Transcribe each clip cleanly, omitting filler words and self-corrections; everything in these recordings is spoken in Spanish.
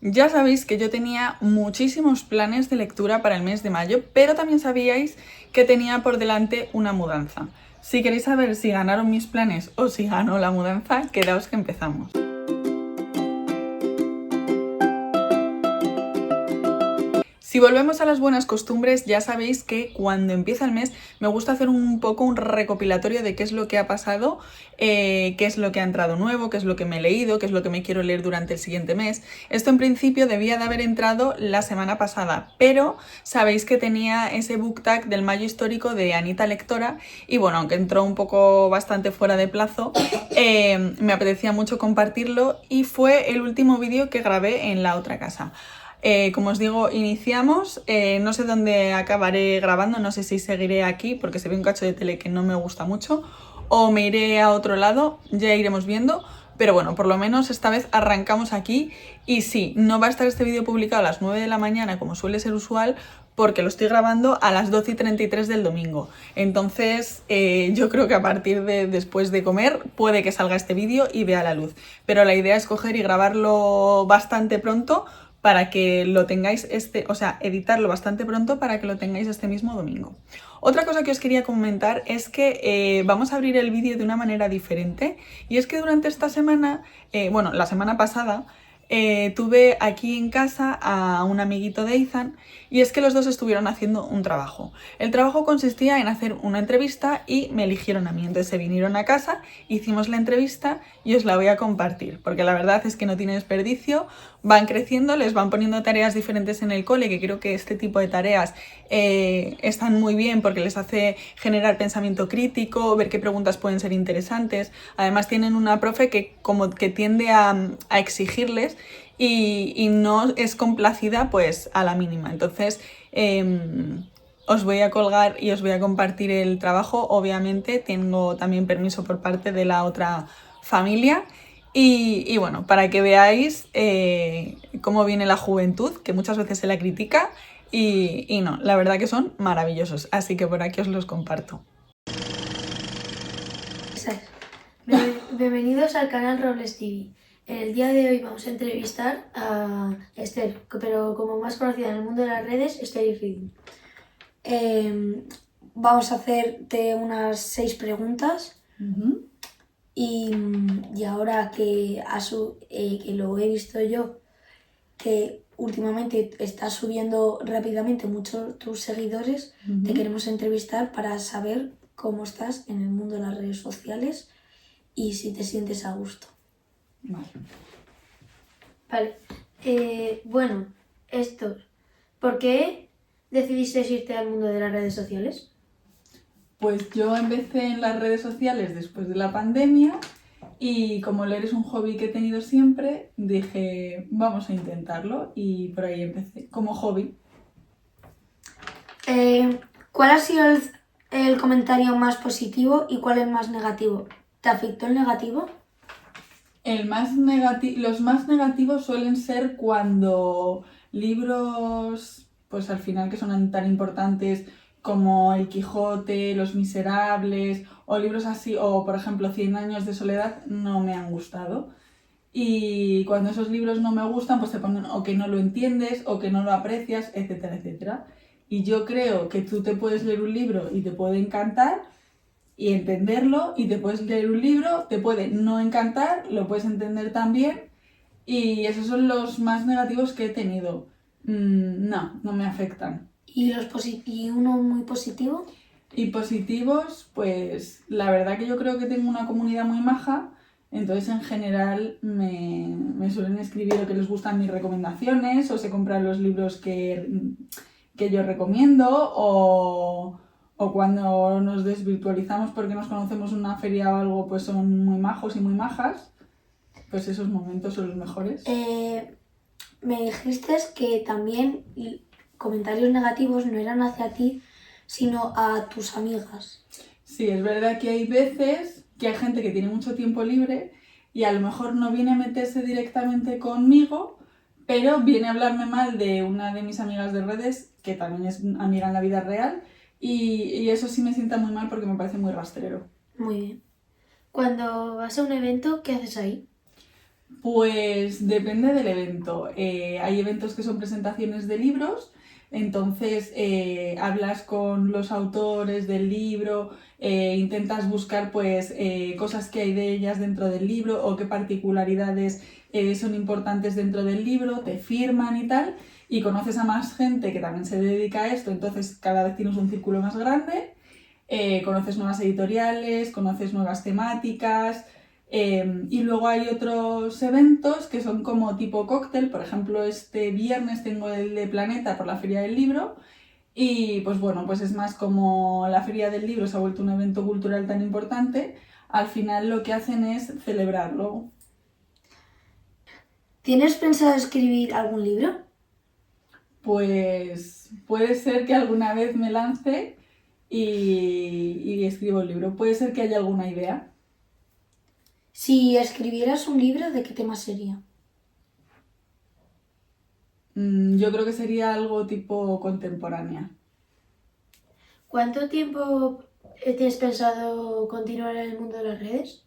Ya sabéis que yo tenía muchísimos planes de lectura para el mes de mayo, pero también sabíais que tenía por delante una mudanza. Si queréis saber si ganaron mis planes o si ganó la mudanza, quedaos que empezamos. Si volvemos a las buenas costumbres, ya sabéis que cuando empieza el mes me gusta hacer un poco un recopilatorio de qué es lo que ha pasado, qué es lo que ha entrado nuevo, qué es lo que me he leído, qué es lo que me quiero leer durante el siguiente mes. Esto en principio debía de haber entrado la semana pasada, pero sabéis que tenía ese book tag del mayo histórico de Anita Lectora y bueno, aunque entró un poco bastante fuera de plazo, me apetecía mucho compartirlo y fue el último vídeo que grabé en la otra casa. Como os digo, iniciamos, no sé dónde acabaré grabando, no sé si seguiré aquí porque se ve un cacho de tele que no me gusta mucho o me iré a otro lado, ya iremos viendo, pero bueno, por lo menos esta vez arrancamos aquí y sí, no va a estar este vídeo publicado a las 9 de la mañana como suele ser usual porque lo estoy grabando a las 12:33 del domingo, entonces yo creo que a partir de después de comer puede que salga este vídeo y vea la luz, pero la idea es coger y grabarlo bastante pronto para que lo tengáis editarlo bastante pronto para que lo tengáis este mismo domingo. Otra cosa que os quería comentar es que vamos a abrir el vídeo de una manera diferente y es que durante esta semana, la semana pasada, tuve aquí en casa a un amiguito de Ethan y es que los dos estuvieron haciendo un trabajo. El trabajo consistía en hacer una entrevista y me eligieron a mí, entonces se vinieron a casa, hicimos la entrevista y os la voy a compartir porque la verdad es que no tiene desperdicio, van creciendo, les van poniendo tareas diferentes en el cole, que creo que este tipo de tareas están muy bien porque les hace generar pensamiento crítico, ver qué preguntas pueden ser interesantes. Además tienen una profe que como que tiende a exigirles y no es complacida pues a la mínima. Entonces os voy a colgar y os voy a compartir el trabajo. Obviamente tengo también permiso por parte de la otra familia. Y bueno, para que veáis cómo viene la juventud, que muchas veces se la critica, y no, la verdad que son maravillosos, así que por aquí os los comparto. Bienvenidos al canal Robles TV. En el día de hoy vamos a entrevistar a Esther, pero como más conocida en el mundo de las redes, Esther Reading. Vamos a hacerte unas 6 preguntas. Y ahora que lo he visto yo, que últimamente estás subiendo rápidamente mucho tus seguidores, te queremos entrevistar para saber cómo estás en el mundo de las redes sociales y si te sientes a gusto. Vale. Bueno, Héctor, ¿por qué decidiste irte al mundo de las redes sociales? Pues yo empecé en las redes sociales después de la pandemia y como leer es un hobby que he tenido siempre, dije vamos a intentarlo y por ahí empecé, como hobby. ¿Cuál ha sido el comentario más positivo y cuál el más negativo? ¿Te afectó el negativo? Los más negativos suelen ser cuando libros, pues al final que son tan importantes como El Quijote, Los Miserables o libros así, o por ejemplo 100 años de soledad, no me han gustado. Y cuando esos libros no me gustan, pues te ponen o que no lo entiendes o que no lo aprecias, etcétera, etcétera. Y yo creo que tú te puedes leer un libro y te puede encantar y entenderlo, y te puedes leer un libro, te puede no encantar, lo puedes entender también, y esos son los más negativos que he tenido. No me afectan. ¿Y uno muy positivo? Y positivos, pues la verdad que yo creo que tengo una comunidad muy maja, entonces en general me suelen escribir o que les gustan mis recomendaciones o se compran los libros que yo recomiendo o cuando nos desvirtualizamos porque nos conocemos en una feria o algo, pues son muy majos y muy majas, pues esos momentos son los mejores. Me dijiste que también comentarios negativos no eran hacia ti, sino a tus amigas. Sí, es verdad que hay veces que hay gente que tiene mucho tiempo libre y a lo mejor no viene a meterse directamente conmigo, pero viene a hablarme mal de una de mis amigas de redes, que también es amiga en la vida real, y eso sí me sienta muy mal porque me parece muy rastrero. Muy bien. Cuando vas a un evento, ¿qué haces ahí? Pues depende del evento. Hay eventos que son presentaciones de libros, entonces hablas con los autores del libro, intentas buscar pues cosas que hay de ellas dentro del libro o qué particularidades son importantes dentro del libro, te firman y tal, y conoces a más gente que también se dedica a esto, entonces cada vez tienes un círculo más grande, conoces nuevas editoriales, conoces nuevas temáticas. Y luego hay otros eventos que son como tipo cóctel, por ejemplo este viernes tengo el de Planeta por la Feria del Libro y pues bueno, pues es más como la Feria del Libro se ha vuelto un evento cultural tan importante, al final lo que hacen es celebrarlo. ¿Tienes pensado escribir algún libro? Pues puede ser que alguna vez me lance y escribo el libro, puede ser que haya alguna idea. Si escribieras un libro, ¿de qué tema sería? Yo creo que sería algo tipo contemporánea. ¿Cuánto tiempo tienes pensado continuar en el mundo de las redes?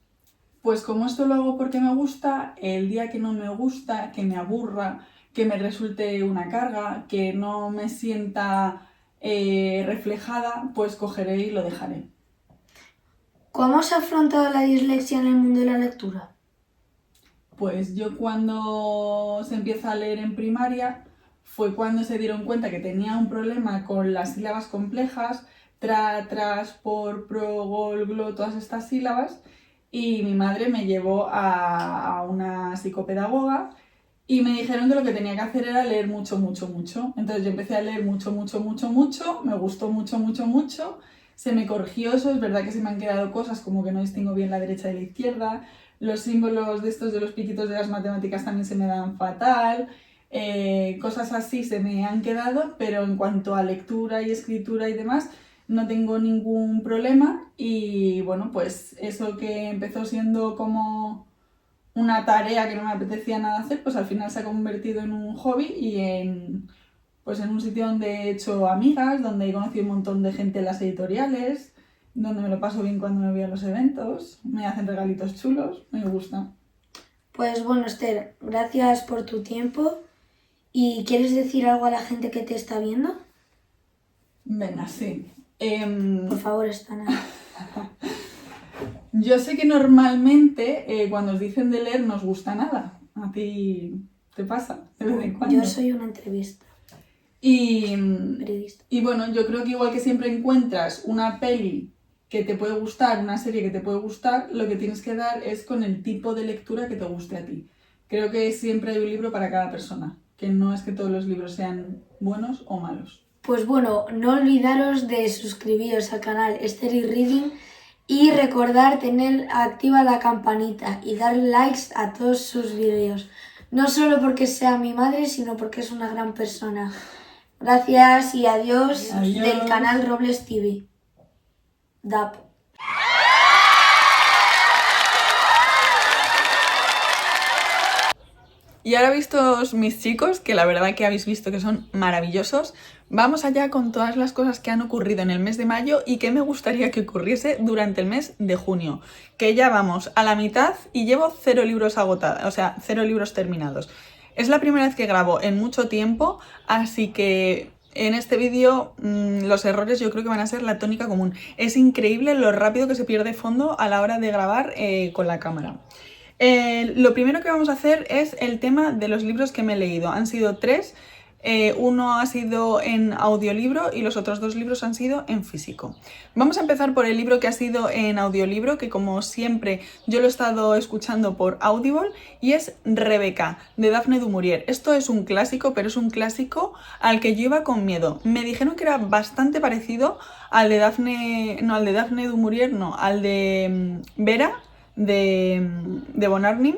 Pues como esto lo hago porque me gusta, el día que no me gusta, que me aburra, que me resulte una carga, que no me sienta reflejada, pues cogeré y lo dejaré. ¿Cómo has afrontado la dislexia en el mundo de la lectura? Pues yo cuando se empieza a leer en primaria fue cuando se dieron cuenta que tenía un problema con las sílabas complejas, tra, tras, por, pro, gol, glo, todas estas sílabas, y mi madre me llevó a una psicopedagoga y me dijeron que lo que tenía que hacer era leer mucho, mucho, mucho. Entonces yo empecé a leer mucho, mucho, mucho, mucho, me gustó mucho, mucho, mucho, se me corrigió eso, es verdad que se me han quedado cosas como que no distingo bien la derecha de la izquierda, los símbolos de estos de los piquitos de las matemáticas también se me dan fatal, cosas así se me han quedado, pero en cuanto a lectura y escritura y demás, no tengo ningún problema y bueno, pues eso que empezó siendo como una tarea que no me apetecía nada hacer, pues al final se ha convertido en un hobby y pues en un sitio donde he hecho amigas, donde he conocido un montón de gente en las editoriales, donde me lo paso bien cuando me voy a los eventos, me hacen regalitos chulos, me gusta. Pues bueno, Esther, gracias por tu tiempo. ¿Y quieres decir algo a la gente que te está viendo? Venga, sí. Por favor, Estana. Yo sé que normalmente cuando os dicen de leer no os gusta nada. ¿A ti te pasa de vez en cuando? Yo soy una entrevista. Periodista. Y bueno, yo creo que igual que siempre encuentras una peli que te puede gustar, una serie que te puede gustar, lo que tienes que dar es con el tipo de lectura que te guste a ti. Creo que siempre hay un libro para cada persona, que no es que todos los libros sean buenos o malos. Pues bueno, no olvidaros de suscribiros al canal Esther y Reading y recordar tener activa la campanita y dar likes a todos sus vídeos. No solo porque sea mi madre, sino porque es una gran persona. Gracias y adiós, del canal Robles TV. DAP. Y ahora vistos mis chicos, que la verdad que habéis visto que son maravillosos, vamos allá con todas las cosas que han ocurrido en el mes de mayo y que me gustaría que ocurriese durante el mes de junio. Que ya vamos a la mitad y llevo 0 libros agotados, o sea, 0 libros terminados. Es la primera vez que grabo en mucho tiempo, así que en este vídeo los errores yo creo que van a ser la tónica común. Es increíble lo rápido que se pierde fondo a la hora de grabar con la cámara. Lo primero que vamos a hacer es el tema de los libros que me he leído. Han sido 3, uno ha sido en audiolibro y los otros 2 libros han sido en físico. Vamos a empezar por el libro que ha sido en audiolibro, que como siempre yo lo he estado escuchando por Audible, y es Rebeca, de Daphne du Maurier. Esto es un clásico, pero es un clásico al que yo iba con miedo. Me dijeron que era bastante parecido al de Daphne, no, al de Daphne du Maurier, no, al de Vera, de Von Arnim,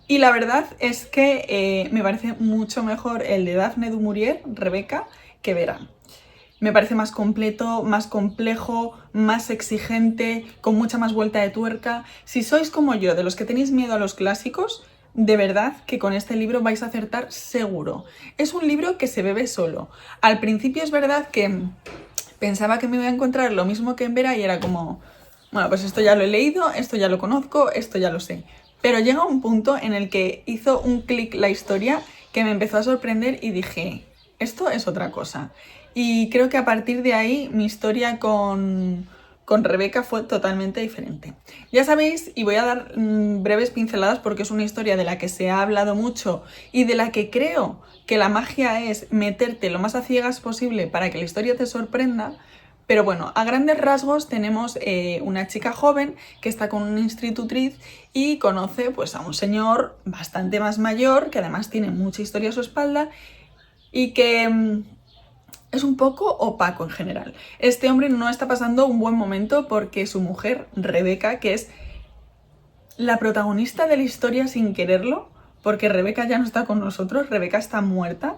y la verdad es que me parece mucho mejor el de Daphne du Maurier, Rebeca, que Vera. Me parece más completo, más complejo, más exigente, con mucha más vuelta de tuerca. Si sois como yo, de los que tenéis miedo a los clásicos, de verdad que con este libro vais a acertar seguro. Es un libro que se bebe solo. Al principio es verdad que pensaba que me iba a encontrar lo mismo que en Vera y era como... Bueno, pues esto ya lo he leído, esto ya lo conozco, esto ya lo sé. Pero llega un punto en el que hizo un clic la historia que me empezó a sorprender y dije, esto es otra cosa. Y creo que a partir de ahí mi historia con Rebeca fue totalmente diferente. Ya sabéis, y voy a dar breves pinceladas porque es una historia de la que se ha hablado mucho y de la que creo que la magia es meterte lo más a ciegas posible para que la historia te sorprenda. Pero bueno, a grandes rasgos tenemos una chica joven que está con una institutriz y conoce pues, a un señor bastante más mayor, que además tiene mucha historia a su espalda y que es un poco opaco en general. Este hombre no está pasando un buen momento porque su mujer, Rebeca, que es la protagonista de la historia sin quererlo, porque Rebeca ya no está con nosotros, Rebeca está muerta,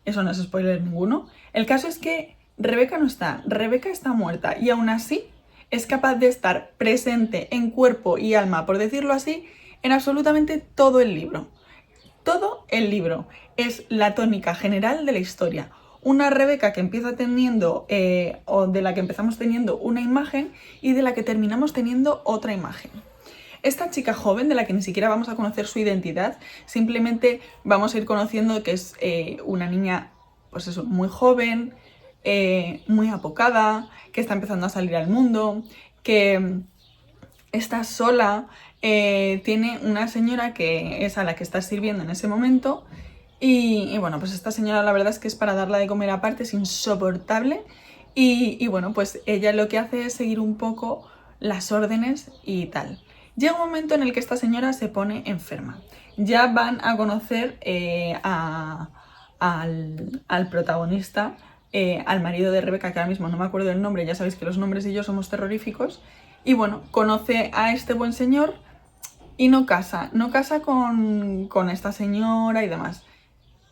eso no es spoiler ninguno. El caso es que Rebeca no está, Rebeca está muerta y aún así es capaz de estar presente en cuerpo y alma, por decirlo así, en absolutamente todo el libro. Todo el libro es la tónica general de la historia. Una Rebeca que empieza teniendo, o de la que empezamos teniendo una imagen y de la que terminamos teniendo otra imagen. Esta chica joven, de la que ni siquiera vamos a conocer su identidad, simplemente vamos a ir conociendo que es una niña, pues eso, muy joven, muy apocada, que está empezando a salir al mundo, que está sola, tiene una señora que es a la que está sirviendo en ese momento y bueno, pues esta señora la verdad es que es para darla de comer aparte, es insoportable y bueno, pues ella lo que hace es seguir un poco las órdenes y tal. Llega un momento en el que esta señora se pone enferma. Ya van a conocer al protagonista, al marido de Rebeca, que ahora mismo no me acuerdo del nombre, ya sabéis que los nombres y yo somos terroríficos. Y bueno, conoce a este buen señor y no casa con esta señora y demás.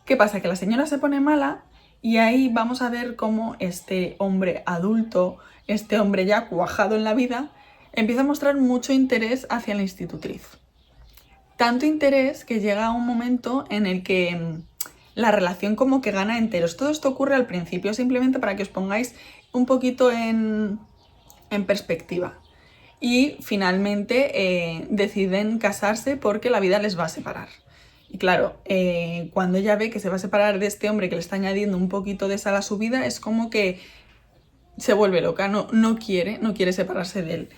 ¿Qué pasa? Que la señora se pone mala y ahí vamos a ver cómo este hombre adulto, este hombre ya cuajado en la vida, empieza a mostrar mucho interés hacia la institutriz. Tanto interés que llega a un momento en el que la relación como que gana enteros. Todo esto ocurre al principio, simplemente para que os pongáis un poquito en perspectiva. Y finalmente deciden casarse porque la vida les va a separar. Y claro, cuando ella ve que se va a separar de este hombre que le está añadiendo un poquito de sal a su vida, es como que se vuelve loca, no quiere separarse de él.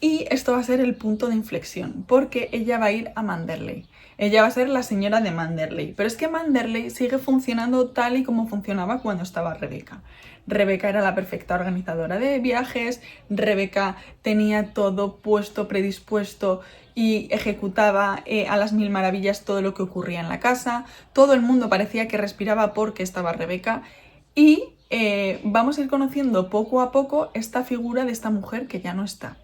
Y esto va a ser el punto de inflexión, porque ella va a ir a Manderley. Ella va a ser la señora de Manderley. Pero es que Manderley sigue funcionando tal y como funcionaba cuando estaba Rebeca. Rebeca era la perfecta organizadora de viajes, Rebeca tenía todo puesto, predispuesto y ejecutaba a las mil maravillas todo lo que ocurría en la casa. Todo el mundo parecía que respiraba porque estaba Rebeca. Y vamos a ir conociendo poco a poco esta figura de esta mujer que ya no está.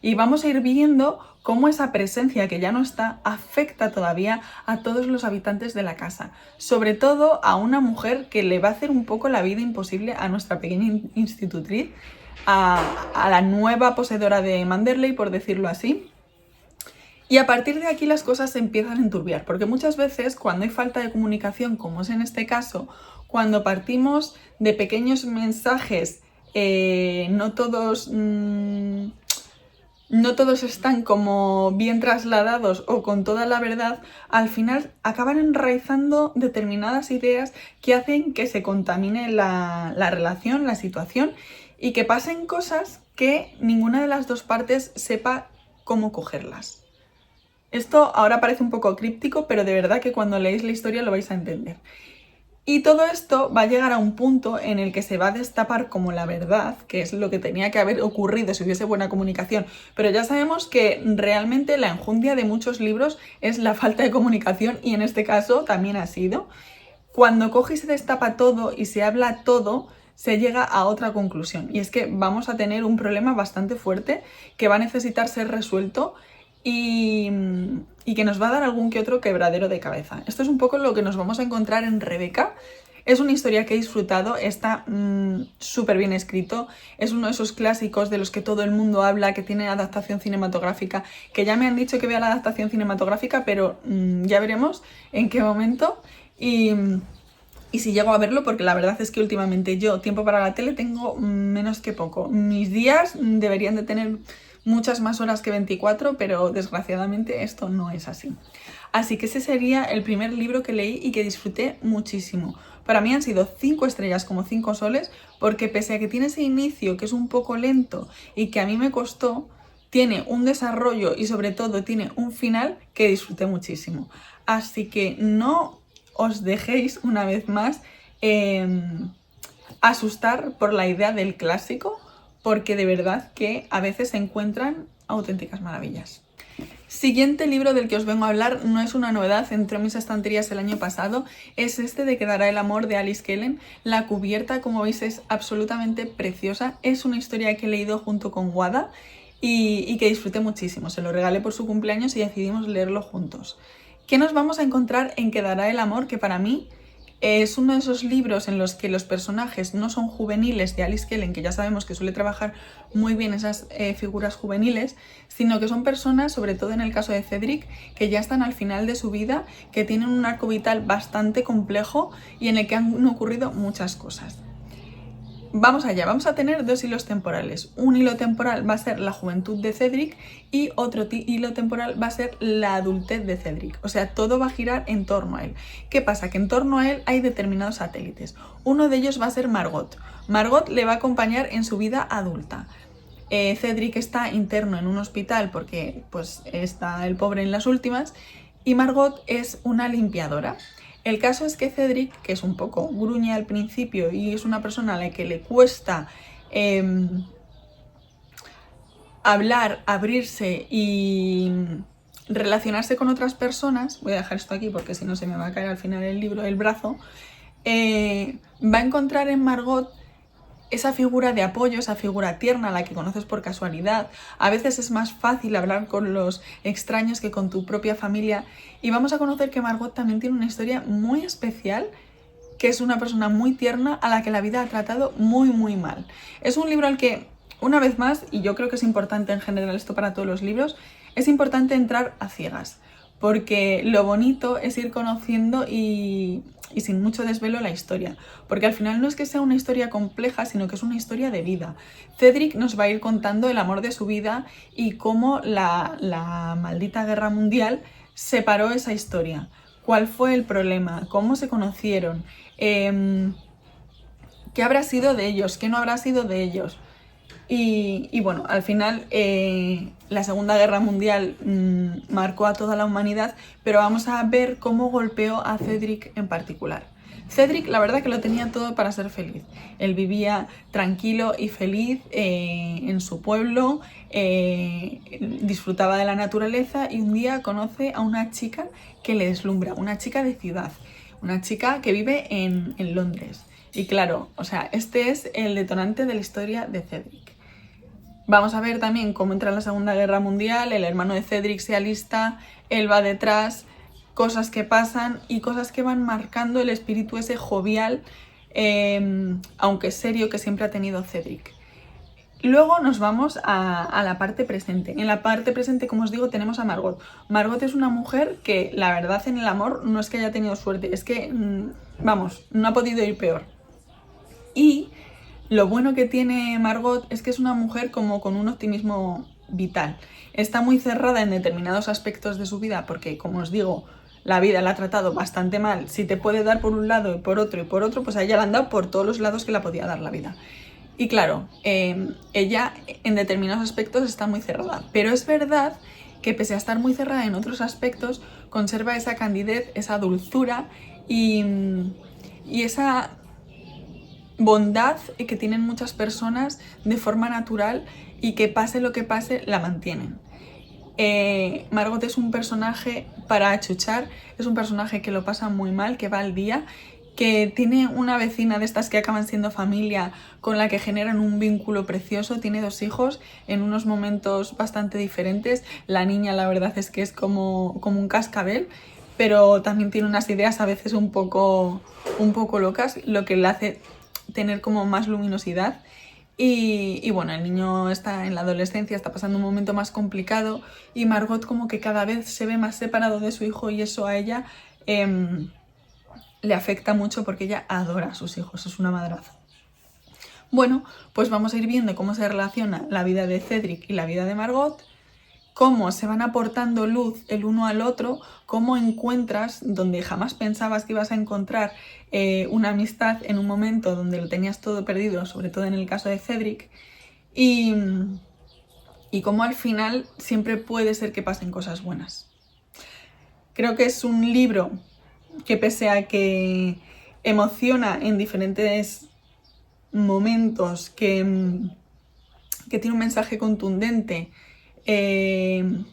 Y vamos a ir viendo cómo esa presencia que ya no está afecta todavía a todos los habitantes de la casa. Sobre todo a una mujer que le va a hacer un poco la vida imposible a nuestra pequeña institutriz, a la nueva poseedora de Manderley, por decirlo así. Y a partir de aquí las cosas se empiezan a enturbiar, porque muchas veces cuando hay falta de comunicación, como es en este caso, cuando partimos de pequeños mensajes, no todos están como bien trasladados o con toda la verdad, al final acaban enraizando determinadas ideas que hacen que se contamine la relación, la situación y que pasen cosas que ninguna de las dos partes sepa cómo cogerlas. Esto ahora parece un poco críptico, pero de verdad que cuando leéis la historia lo vais a entender. Y todo esto va a llegar a un punto en el que se va a destapar como la verdad, que es lo que tenía que haber ocurrido si hubiese buena comunicación. Pero ya sabemos que realmente la enjundia de muchos libros es la falta de comunicación y en este caso también ha sido. Cuando coge y se destapa todo y se habla todo, se llega a otra conclusión. Y es que vamos a tener un problema bastante fuerte que va a necesitar ser resuelto y que nos va a dar algún que otro quebradero de cabeza. Esto es un poco lo que nos vamos a encontrar en Rebeca. Es una historia que he disfrutado, está súper bien escrito, es uno de esos clásicos de los que todo el mundo habla, que tiene adaptación cinematográfica, que ya me han dicho que vea la adaptación cinematográfica, pero ya veremos en qué momento y si llego a verlo, porque la verdad es que últimamente yo tiempo para la tele tengo menos que poco. Mis días deberían de tener muchas más horas que 24, pero desgraciadamente esto no es así. Así que ese sería el primer libro que leí y que disfruté muchísimo. Para mí han sido 5 estrellas como 5 soles, porque pese a que tiene ese inicio que es un poco lento y que a mí me costó, tiene un desarrollo y sobre todo tiene un final que disfruté muchísimo. Así que no os dejéis una vez más asustar por la idea del clásico, porque de verdad que a veces se encuentran auténticas maravillas. Siguiente libro del que os vengo a hablar no es una novedad, entró en mis estanterías el año pasado, es este de Quedará el amor de Alice Kellen. La cubierta, como veis, es absolutamente preciosa, es una historia que he leído junto con Wada y que disfruté muchísimo. Se lo regalé por su cumpleaños y decidimos leerlo juntos. ¿Qué nos vamos a encontrar en Quedará el amor? Que para mí es uno de esos libros en los que los personajes no son juveniles de Alice Kellen, que ya sabemos que suele trabajar muy bien esas figuras juveniles, sino que son personas, sobre todo en el caso de Cedric, que ya están al final de su vida, que tienen un arco vital bastante complejo y en el que han ocurrido muchas cosas. Vamos allá, vamos a tener 2 hilos temporales. Un hilo temporal va a ser la juventud de Cedric y otro hilo temporal va a ser la adultez de Cedric. O sea, todo va a girar en torno a él. ¿Qué pasa? Que en torno a él hay determinados satélites. Uno de ellos va a ser Margot. Margot le va a acompañar en su vida adulta. Cedric está interno en un hospital porque pues está el pobre en las últimas y Margot es una limpiadora. El caso es que Cedric, que es un poco gruña al principio y es una persona a la que le cuesta hablar, abrirse y relacionarse con otras personas, voy a dejar esto aquí porque si no se me va a caer al final el libro, el brazo, va a encontrar en Margot esa figura de apoyo, esa figura tierna a la que conoces por casualidad. A veces es más fácil hablar con los extraños que con tu propia familia. Y vamos a conocer que Margot también tiene una historia muy especial, que es una persona muy tierna a la que la vida ha tratado muy muy mal. Es un libro al que, una vez más, y yo creo que es importante en general esto para todos los libros, es importante entrar a ciegas, porque lo bonito es ir conociendo y sin mucho desvelo la historia, porque al final no es que sea una historia compleja, sino que es una historia de vida. Cedric nos va a ir contando el amor de su vida y cómo la maldita guerra mundial separó esa historia. ¿Cuál fue el problema? ¿Cómo se conocieron? ¿Qué habrá sido de ellos? ¿Qué no habrá sido de ellos? Y bueno, al final la Segunda Guerra Mundial marcó a toda la humanidad, pero vamos a ver cómo golpeó a Cedric en particular. Cedric, la verdad que lo tenía todo para ser feliz. Él vivía tranquilo y feliz en su pueblo, disfrutaba de la naturaleza y un día conoce a una chica que le deslumbra, una chica de ciudad, una chica que vive en Londres. Y claro, o sea, este es el detonante de la historia de Cedric. Vamos a ver también cómo entra en la Segunda Guerra Mundial, el hermano de Cedric se alista, él va detrás, cosas que pasan y cosas que van marcando el espíritu ese jovial, aunque serio, que siempre ha tenido Cedric. Luego nos vamos a la parte presente. En la parte presente, como os digo, tenemos a Margot. Margot es una mujer que, la verdad, en el amor no es que haya tenido suerte, es que, vamos, no ha podido ir peor. Y lo bueno que tiene Margot es que es una mujer como con un optimismo vital. Está muy cerrada en determinados aspectos de su vida porque, como os digo, la vida la ha tratado bastante mal. Si te puede dar por un lado y por otro, pues a ella le han dado por todos los lados que la podía dar la vida. Y claro, ella en determinados aspectos está muy cerrada. Pero es verdad que pese a estar muy cerrada en otros aspectos, conserva esa candidez, esa dulzura y esa bondad que tienen muchas personas de forma natural y que pase lo que pase, la mantienen. Margot es un personaje para achuchar, es un personaje que lo pasa muy mal, que va al día, que tiene una vecina de estas que acaban siendo familia con la que generan un vínculo precioso, tiene 2 hijos en unos momentos bastante diferentes. La niña la verdad es que es como un cascabel, pero también tiene unas ideas a veces un poco locas, lo que le hace tener como más luminosidad. Y bueno, el niño está en la adolescencia, está pasando un momento más complicado y Margot como que cada vez se ve más separado de su hijo y eso a ella le afecta mucho porque ella adora a sus hijos, es una madraza. Bueno, pues vamos a ir viendo cómo se relaciona la vida de Cedric y la vida de Margot, cómo se van aportando luz el uno al otro, cómo encuentras donde jamás pensabas que ibas a encontrar una amistad en un momento donde lo tenías todo perdido, sobre todo en el caso de Cedric, y cómo al final siempre puede ser que pasen cosas buenas. Creo que es un libro que, pese a que emociona en diferentes momentos, que tiene un mensaje contundente, que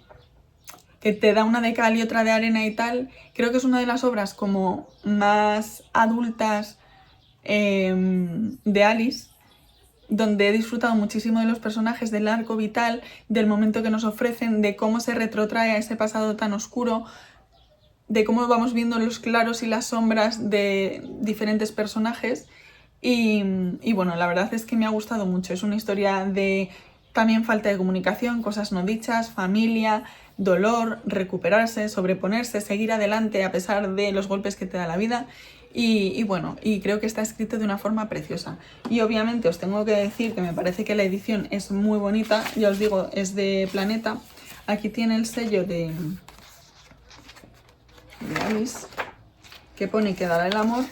te da una de cal y otra de arena y tal, creo que es una de las obras como más adultas de Alice, donde he disfrutado muchísimo de los personajes, del arco vital, del momento que nos ofrecen, de cómo se retrotrae a ese pasado tan oscuro, de cómo vamos viendo los claros y las sombras de diferentes personajes. Y bueno, la verdad es que me ha gustado mucho. Es una historia de también falta de comunicación, cosas no dichas, familia, dolor, recuperarse, sobreponerse, seguir adelante a pesar de los golpes que te da la vida. Y bueno, y creo que está escrito de una forma preciosa. Y obviamente os tengo que decir que me parece que la edición es muy bonita. Ya os digo, es de Planeta. Aquí tiene el sello de Alice, que pone que dará el amor.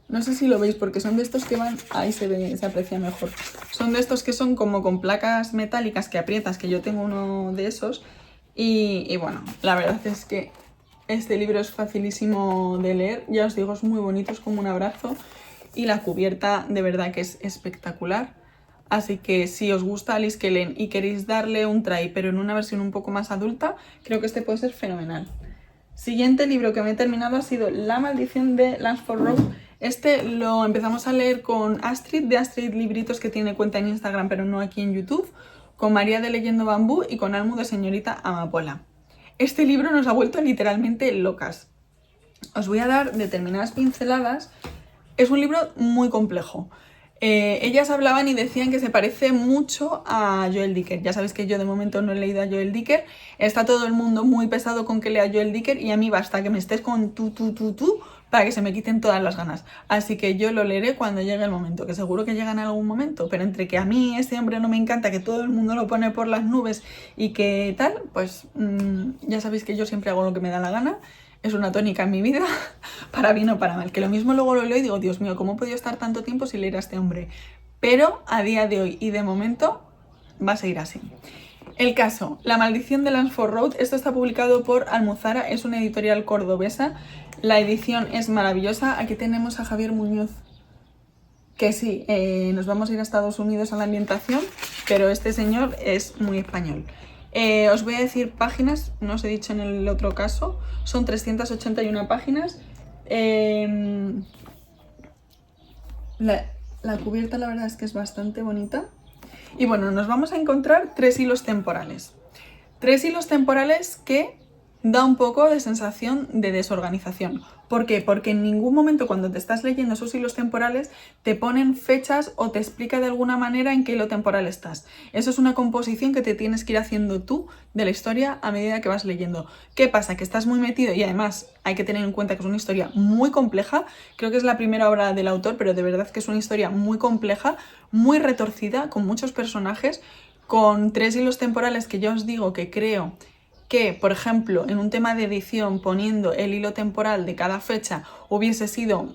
No sé si lo veis porque son de estos que van... Ahí se ve, se aprecia mejor. Son de estos que son como con placas metálicas que aprietas, que yo tengo uno de esos. Y bueno, la verdad es que este libro es facilísimo de leer. Ya os digo, es muy bonito, es como un abrazo. Y la cubierta de verdad que es espectacular. Así que si os gusta Alice Kellen y queréis darle un try, pero en una versión un poco más adulta, creo que este puede ser fenomenal. Siguiente libro que me he terminado ha sido La maldición de Lansford Road. Este lo empezamos a leer con Astrid, de Astrid Libritos, que tiene cuenta en Instagram pero no aquí en YouTube, con María de Leyendo Bambú y con Almu de Señorita Amapola. Este libro nos ha vuelto literalmente locas. Os voy a dar determinadas pinceladas. Es un libro muy complejo. Ellas hablaban y decían que se parece mucho a Joel Dicker. Ya sabéis que yo de momento no he leído a Joel Dicker. Está todo el mundo muy pesado con que lea Joel Dicker y a mí basta que me estés con tú para que se me quiten todas las ganas. Así que yo lo leeré cuando llegue el momento, que seguro que llega en algún momento, pero entre que a mí este hombre no me encanta, que todo el mundo lo pone por las nubes y que tal, pues ya sabéis que yo siempre hago lo que me da la gana. Es una tónica en mi vida, para bien o para mal. Que lo mismo luego lo leo y digo, Dios mío, ¿cómo he podido estar tanto tiempo sin leer a este hombre? Pero a día de hoy y de momento va a seguir así. El caso, La maldición de Lansford Road. Esto está publicado por Almuzara, es una editorial cordobesa. La edición es maravillosa. Aquí tenemos a Javier Muñoz, que sí, nos vamos a ir a Estados Unidos a la ambientación, pero este señor es muy español. Os voy a decir páginas, no os he dicho en el otro caso, son 381 páginas. La cubierta la verdad es que es bastante bonita. Y bueno, nos vamos a encontrar 3 hilos temporales. 3 hilos temporales que da un poco de sensación de desorganización. ¿Por qué? Porque en ningún momento cuando te estás leyendo esos hilos temporales te ponen fechas o te explica de alguna manera en qué hilo temporal estás. Eso es una composición que te tienes que ir haciendo tú de la historia a medida que vas leyendo. ¿Qué pasa? Que estás muy metido y además hay que tener en cuenta que es una historia muy compleja. Creo que es la primera obra del autor, pero de verdad que es una historia muy compleja, muy retorcida, con muchos personajes, con 3 hilos temporales que yo os digo que creo que, por ejemplo, en un tema de edición, poniendo el hilo temporal de cada fecha hubiese sido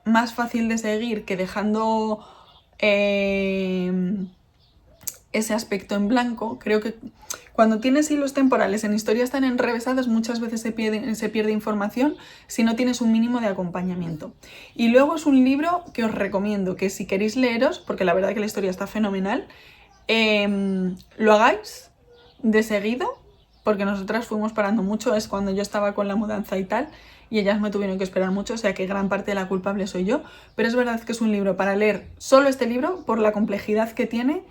más fácil de seguir que dejando ese aspecto en blanco. Creo que cuando tienes hilos temporales en historias tan enrevesadas muchas veces se pierde información si no tienes un mínimo de acompañamiento. Y luego es un libro que os recomiendo que si queréis leeros, porque la verdad que la historia está fenomenal, lo hagáis de seguido, porque nosotras fuimos parando mucho, es cuando yo estaba con la mudanza y tal, y ellas me tuvieron que esperar mucho, o sea que gran parte de la culpable soy yo, pero es verdad que es un libro para leer solo este libro por la complejidad que tiene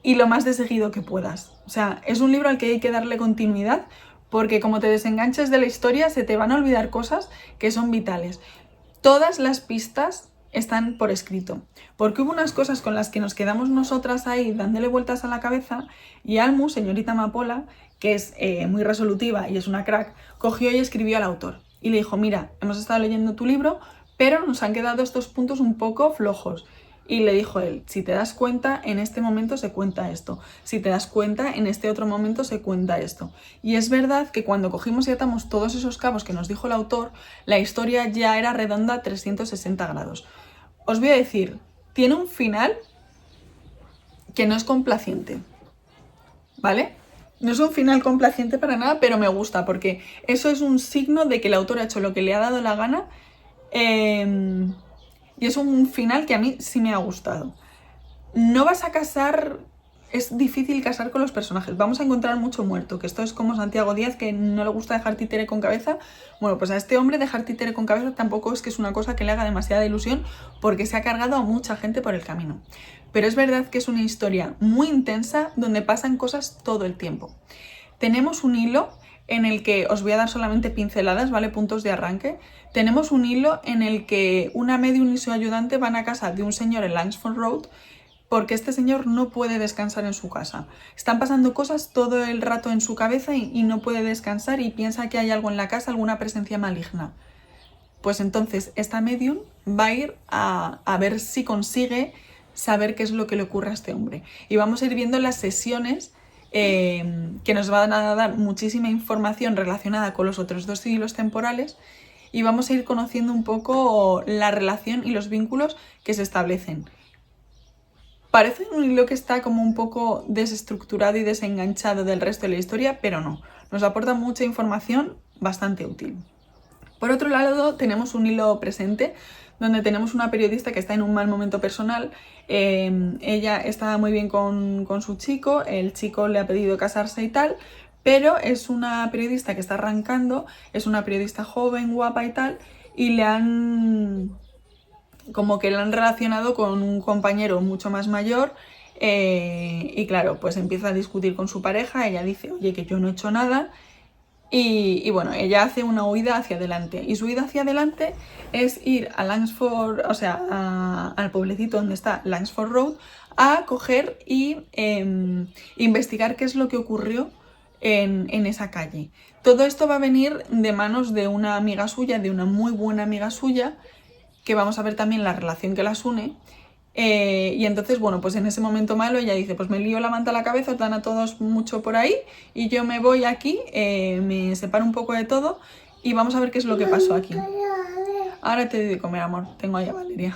y lo más de seguido que puedas. O sea, es un libro al que hay que darle continuidad, porque como te desenganches de la historia se te van a olvidar cosas que son vitales. Todas las pistas están por escrito, porque hubo unas cosas con las que nos quedamos nosotras ahí dándole vueltas a la cabeza y Almu, señorita Amapola, que es muy resolutiva y es una crack, cogió y escribió al autor y le dijo, mira, hemos estado leyendo tu libro, pero nos han quedado estos puntos un poco flojos. Y le dijo él, si te das cuenta, en este momento se cuenta esto. Si te das cuenta, en este otro momento se cuenta esto. Y es verdad que cuando cogimos y atamos todos esos cabos que nos dijo el autor, la historia ya era redonda a 360 grados. Os voy a decir, tiene un final que no es complaciente, ¿vale? No es un final complaciente para nada, pero me gusta, porque eso es un signo de que el autor ha hecho lo que le ha dado la gana. Y es un final que a mí sí me ha gustado. No vas a casar... Es difícil casar con los personajes. Vamos a encontrar mucho muerto, que esto es como Santiago Díaz, que no le gusta dejar títere con cabeza. Bueno, pues a este hombre dejar títere con cabeza tampoco es que es una cosa que le haga demasiada ilusión, porque se ha cargado a mucha gente por el camino. Pero es verdad que es una historia muy intensa, donde pasan cosas todo el tiempo. Tenemos un hilo en el que os voy a dar solamente pinceladas, ¿vale? Puntos de arranque. Tenemos un hilo en el que una medium y su ayudante van a casa de un señor en Langsford Road, porque este señor no puede descansar en su casa. Están pasando cosas todo el rato en su cabeza y no puede descansar y piensa que hay algo en la casa, alguna presencia maligna. Pues entonces esta medium va a ir a ver si consigue saber qué es lo que le ocurre a este hombre. Y vamos a ir viendo las sesiones que nos van a dar muchísima información relacionada con los otros dos hilos temporales, y vamos a ir conociendo un poco la relación y los vínculos que se establecen. Parece un hilo que está como un poco desestructurado y desenganchado del resto de la historia, pero no. Nos aporta mucha información bastante útil. Por otro lado, tenemos un hilo presente, donde tenemos una periodista que está en un mal momento personal. Ella está muy bien con su chico, el chico le ha pedido casarse y tal, pero es una periodista que está arrancando, es una periodista joven, guapa y tal, y le han relacionado con un compañero mucho más mayor, y claro, pues empieza a discutir con su pareja. Ella dice, oye, que yo no he hecho nada, y bueno, ella hace una huida hacia adelante, y su huida hacia adelante es ir a Langsford, o sea, al pueblecito donde está Langsford Road, a coger y investigar qué es lo que ocurrió en esa calle. Todo esto va a venir de manos de una amiga suya, de una muy buena amiga suya, que vamos a ver también la relación que las une. Y entonces, bueno, pues en ese momento malo ella dice, pues me lío la manta a la cabeza, os dan a todos mucho por ahí, y yo me voy aquí, me separo un poco de todo, y vamos a ver qué es lo que pasó aquí. Ahora te doy de comer, amor, tengo ahí a Valeria.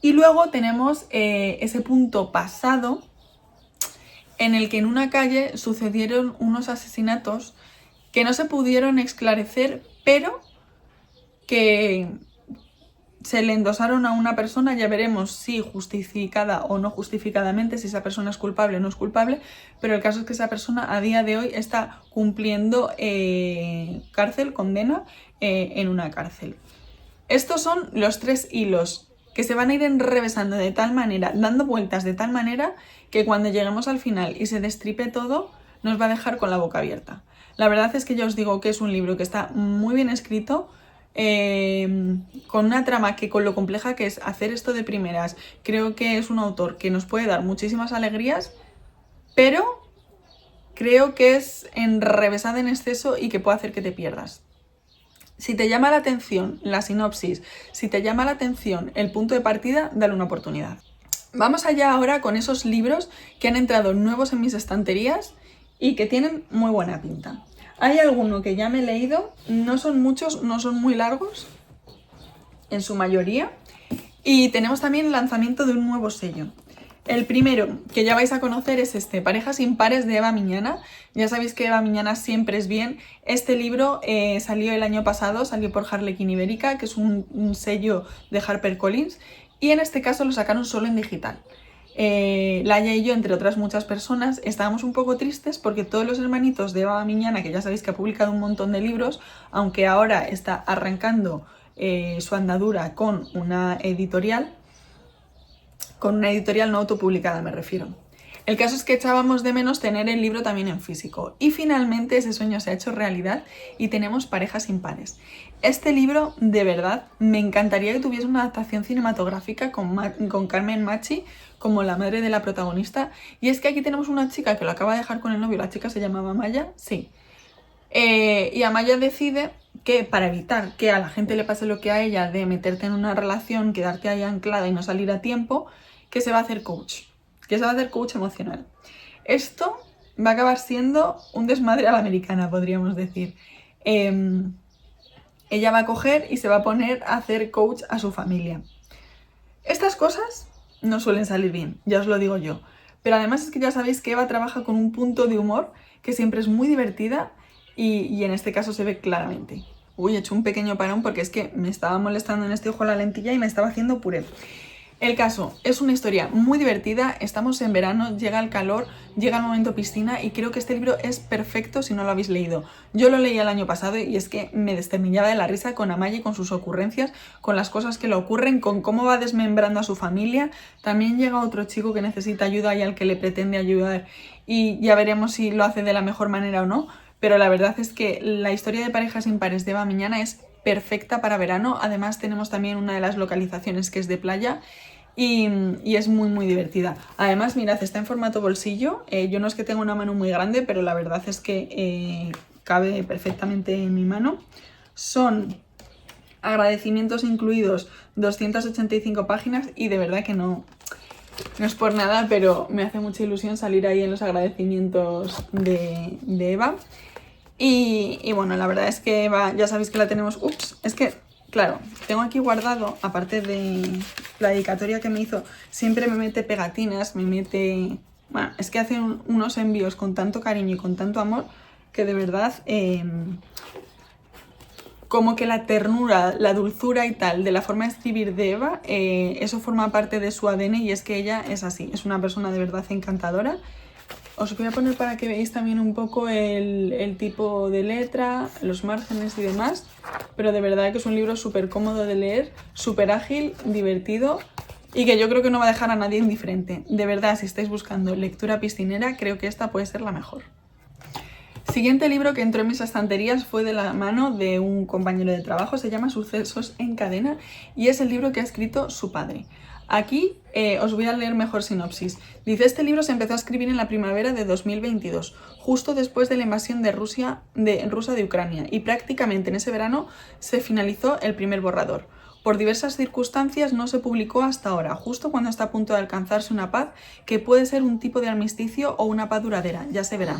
Y luego tenemos ese punto pasado, en el que en una calle sucedieron unos asesinatos que no se pudieron esclarecer, pero que se le endosaron a una persona. Ya veremos si justificada o no justificadamente, si esa persona es culpable o no es culpable, pero el caso es que esa persona a día de hoy está cumpliendo cárcel, condena en una cárcel. Estos son los tres hilos que se van a ir enrevesando de tal manera, dando vueltas de tal manera, que cuando lleguemos al final y se destripe todo, nos va a dejar con la boca abierta. La verdad es que ya os digo que es un libro que está muy bien escrito, con una trama que, con lo compleja que es hacer esto de primeras, creo que es un autor que nos puede dar muchísimas alegrías, pero creo que es enrevesada en exceso y que puede hacer que te pierdas. Si te llama la atención la sinopsis, si te llama la atención el punto de partida, dale una oportunidad. Vamos allá ahora con esos libros que han entrado nuevos en mis estanterías y que tienen muy buena pinta. Hay alguno que ya me he leído, no son muchos, no son muy largos, en su mayoría. Y tenemos también el lanzamiento de un nuevo sello. El primero, que ya vais a conocer, es este, Parejas Impares, de Eva Miñana. Ya sabéis que Eva Miñana siempre es bien. Este libro salió el año pasado, salió por Harlequin Ibérica, que es un sello de HarperCollins, y en este caso lo sacaron solo en digital. Laia y yo, entre otras muchas personas, estábamos un poco tristes porque todos los hermanitos de Eva Miñana, que ya sabéis que ha publicado un montón de libros, aunque ahora está arrancando su andadura con una editorial no autopublicada, me refiero. El caso es que echábamos de menos tener el libro también en físico, y finalmente ese sueño se ha hecho realidad y tenemos Parejas Impares. Este libro, de verdad, me encantaría que tuviese una adaptación cinematográfica con Carmen Machi como la madre de la protagonista. Y es que aquí tenemos una chica que lo acaba de dejar con el novio, la chica se llamaba Amaya, sí. Y Amaya decide que para evitar que a la gente le pase lo que a ella de meterte en una relación, quedarte ahí anclada y no salir a tiempo, que se va a hacer coach, que se va a hacer coach emocional. Esto va a acabar siendo un desmadre a la americana, podríamos decir. Ella va a coger y se va a poner a hacer coach a su familia. Estas cosas no suelen salir bien, ya os lo digo yo. Pero además es que ya sabéis que Eva trabaja con un punto de humor que siempre es muy divertida y en este caso se ve claramente. Uy, he hecho un pequeño parón porque es que me estaba molestando en este ojo la lentilla y me estaba haciendo puré. El caso, es una historia muy divertida, estamos en verano, llega el calor, llega el momento piscina y creo que este libro es perfecto si no lo habéis leído. Yo lo leí el año pasado y es que me desternillaba de la risa con Amaye, con sus ocurrencias, con las cosas que le ocurren, con cómo va desmembrando a su familia. También llega otro chico que necesita ayuda y al que le pretende ayudar y ya veremos si lo hace de la mejor manera o no. Pero la verdad es que la historia de parejas impares de Eva Miñana es perfecta para verano. Además tenemos también una de las localizaciones que es de playa y es muy divertida. Además, mirad, está en formato bolsillo. Yo no es que tenga una mano muy grande, pero la verdad es que cabe perfectamente en mi mano. Son agradecimientos incluidos, 285 páginas y de verdad que no es por nada, pero me hace mucha ilusión salir ahí en los agradecimientos de Eva. Y bueno, la verdad es que Eva, ya sabéis que la tenemos... Ups, es que, claro, tengo aquí guardado, aparte de la dedicatoria que me hizo, siempre me mete pegatinas, me mete... Bueno, es que hace unos envíos con tanto cariño y con tanto amor que de verdad... como que la ternura, la dulzura y tal de la forma de escribir de Eva, eso forma parte de su ADN y es que ella es así, es una persona de verdad encantadora. Os voy a poner para que veáis también un poco el tipo de letra, los márgenes y demás, pero de verdad que es un libro súper cómodo de leer, súper ágil, divertido y que yo creo que no va a dejar a nadie indiferente. De verdad, si estáis buscando lectura piscinera, creo que esta puede ser la mejor. Siguiente libro que entró en mis estanterías fue de la mano de un compañero de trabajo, se llama Sucesos en cadena y es el libro que ha escrito su padre. Aquí os voy a leer mejor sinopsis. Dice, este libro se empezó a escribir en la primavera de 2022, justo después de la invasión rusa de Ucrania, y prácticamente en ese verano se finalizó el primer borrador. Por diversas circunstancias no se publicó hasta ahora, justo cuando está a punto de alcanzarse una paz que puede ser un tipo de armisticio o una paz duradera, ya se verá.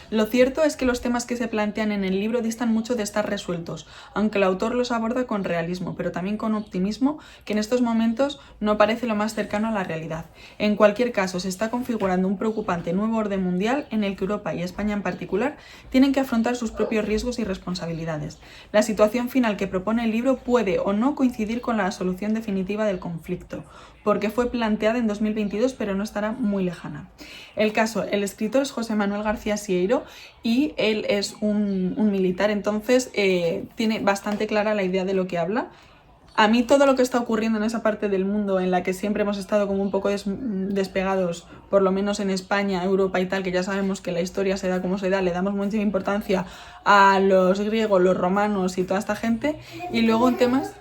Lo cierto es que los temas que se plantean en el libro distan mucho de estar resueltos, aunque el autor los aborda con realismo, pero también con optimismo, que en estos momentos no parece lo más cercano a la realidad. En cualquier caso, se está configurando un preocupante nuevo orden mundial en el que Europa y España en particular tienen que afrontar sus propios riesgos y responsabilidades. La situación final que propone el libro puede o no coincidir con la solución definitiva del conflicto, porque fue planteada en 2022 pero no estará muy lejana. El caso, el escritor es José Manuel García Sieiro y él es un militar, entonces tiene bastante clara la idea de lo que habla. A mí todo lo que está ocurriendo en esa parte del mundo en la que siempre hemos estado como un poco despegados, por lo menos en España, Europa y tal, que ya sabemos que la historia se da como se da, le damos mucha importancia a los griegos, los romanos y toda esta gente, y luego en temas...